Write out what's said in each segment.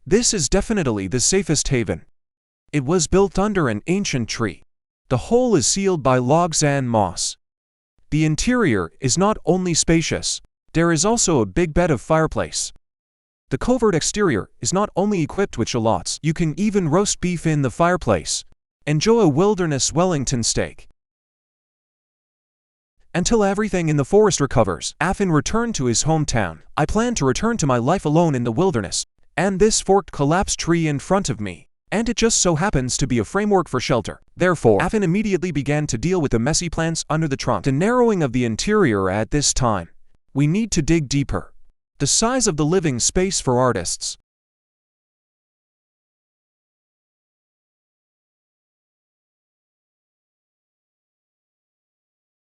This is definitely the safest haven. It was built under an ancient tree. The whole is sealed by logs and moss. The interior is not only spacious, there is also a big bed of fireplace. The covert exterior is not only equipped with shallots, you can even roast beef in the fireplace. Enjoy a wilderness Wellington steak. Until everything in the forest recovers, Afin returned to his hometown. I plan to return to my life alone in the wilderness, and this forked collapsed tree in front of me. And it just so happens to be a framework for shelter. Therefore, Afin immediately began to deal with the messy plants under the trunk. The narrowing of the interior at this time. We need to dig deeper. The size of the living space for artists.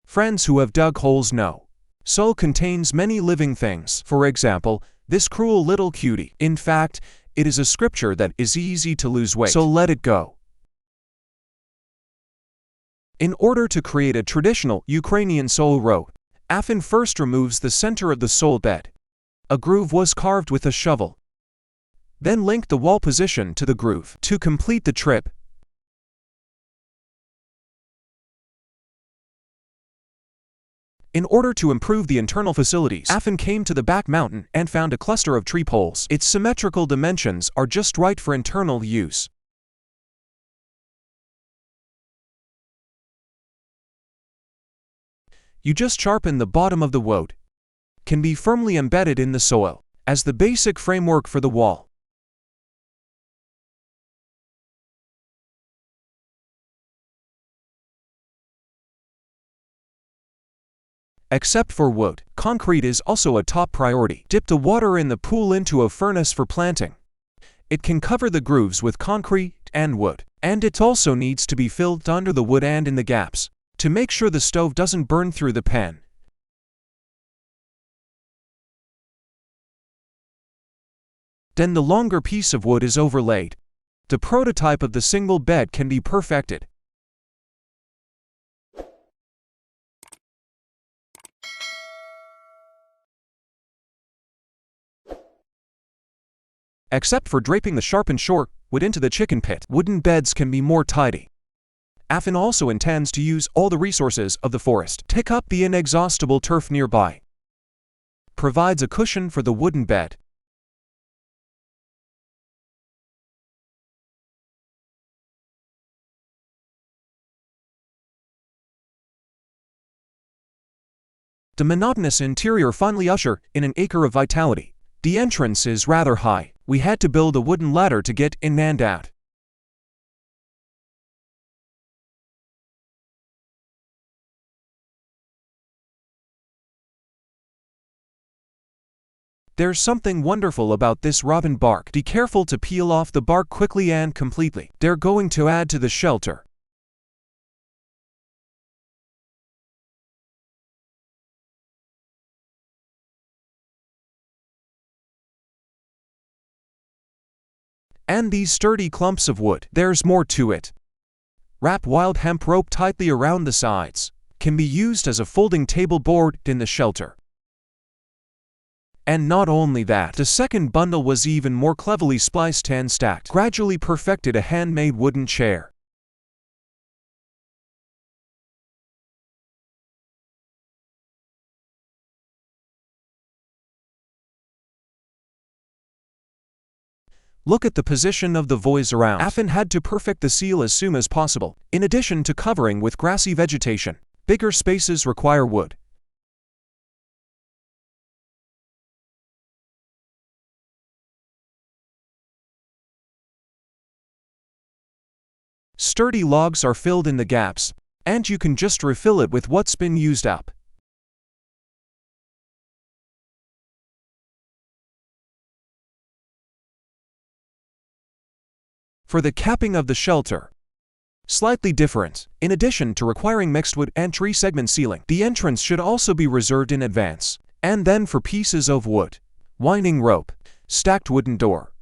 Friends who have dug holes know. Soil contains many living things. For example, this cruel little cutie. In fact, it is a scripture that is easy to lose weight, so let it go. In order to create a traditional Ukrainian soil road, Afin first removes the center of the soil bed. A groove was carved with a shovel. Then link the wall position to the groove. To complete the trip, in order to improve the internal facilities, Afin came to the back mountain and found a cluster of tree poles. Its symmetrical dimensions are just right for internal use. You just sharpen the bottom of the wood. Can be firmly embedded in the soil, as the basic framework for the wall. Except for wood, concrete is also a top priority. Dip the water in the pool into a furnace for planting. It can cover the grooves with concrete and wood, and it also needs to be filled under the wood and in the gaps, to make sure the stove doesn't burn through the pan. Then the longer piece of wood is overlaid. The prototype of the single bed can be perfected. Except for draping the sharpened short wood into the chicken pit, wooden beds can be more tidy. Afin also intends to use all the resources of the forest. Pick up the inexhaustible turf nearby. Provides a cushion for the wooden bed. The monotonous interior finally usher in an acre of vitality. The entrance is rather high. We had to build a wooden ladder to get in and out. There's something wonderful about this robin bark. Be careful to peel off the bark quickly and completely. They're going to add to the shelter. And these sturdy clumps of wood, there's more to it. Wrap wild hemp rope tightly around the sides. Can be used as a folding table board in the shelter. And not only that, the second bundle was even more cleverly spliced and stacked. Gradually perfected a handmade wooden chair. Look at the position of the voice around. Afin had to perfect the seal as soon as possible. In addition to covering with grassy vegetation, bigger spaces require wood. Sturdy logs are filled in the gaps, and you can just refill it with what's been used up. For the capping of the shelter, slightly different. In addition to requiring mixed wood and tree segment sealing, the entrance should also be reserved in advance. And then for pieces of wood, winding rope, stacked wooden door.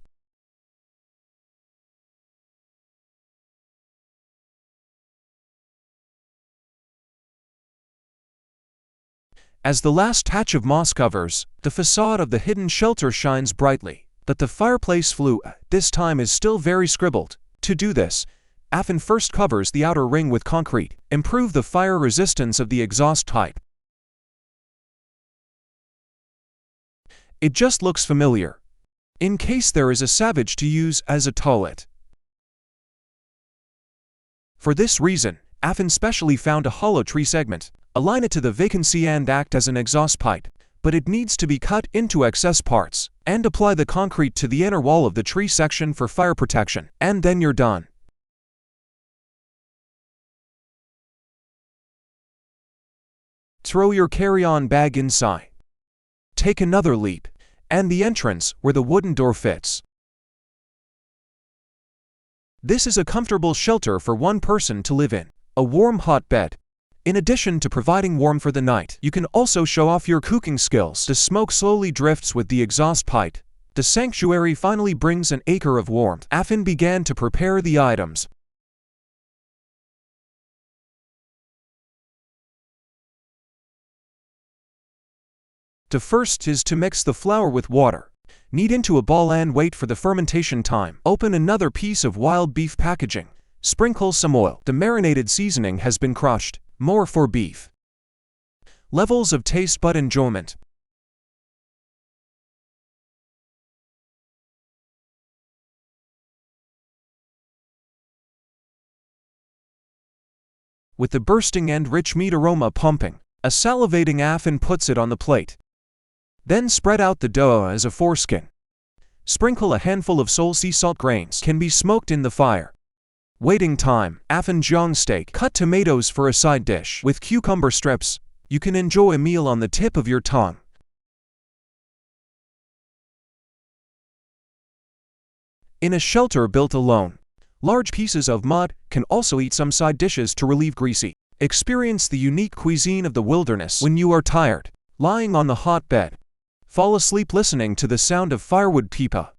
As the last patch of moss covers, the facade of the hidden shelter shines brightly. but the fireplace flue this time is still very scribbled. To do this, Afin first covers the outer ring with concrete, improve the fire resistance of the exhaust pipe. It just looks familiar, in case there is a savage to use as a toilet. For this reason, Afin specially found a hollow tree segment, align it to the vacancy and act as an exhaust pipe, but it needs to be cut into excess parts, and apply the concrete to the inner wall of the tree section for fire protection, and then you're done. Throw your carry-on bag inside. Take another leap, and the entrance where the wooden door fits. This is a comfortable shelter for one person to live in, a warm hot bed. In addition to providing warmth for the night, you can also show off your cooking skills. The smoke slowly drifts with the exhaust pipe. The sanctuary finally brings an acre of warmth. Afin began to prepare the items. The first is to mix the flour with water. Knead into a ball and wait for the fermentation time. Open another piece of wild beef packaging. Sprinkle some oil. The marinated seasoning has been crushed. More for beef. Levels of taste bud enjoyment. With the bursting and rich meat aroma pumping, a salivating Afin puts it on the plate. Then spread out the dough as a foreskin. Sprinkle a handful of sea salt grains. Can be smoked in the fire. Waiting time. Afin jiang steak. Cut tomatoes for a side dish. With cucumber strips, you can enjoy a meal on the tip of your tongue. In a shelter built alone, large pieces of mud can also eat some side dishes to relieve greasy. Experience the unique cuisine of the wilderness when you are tired, lying on the hot bed. Fall asleep listening to the sound of firewood pipa.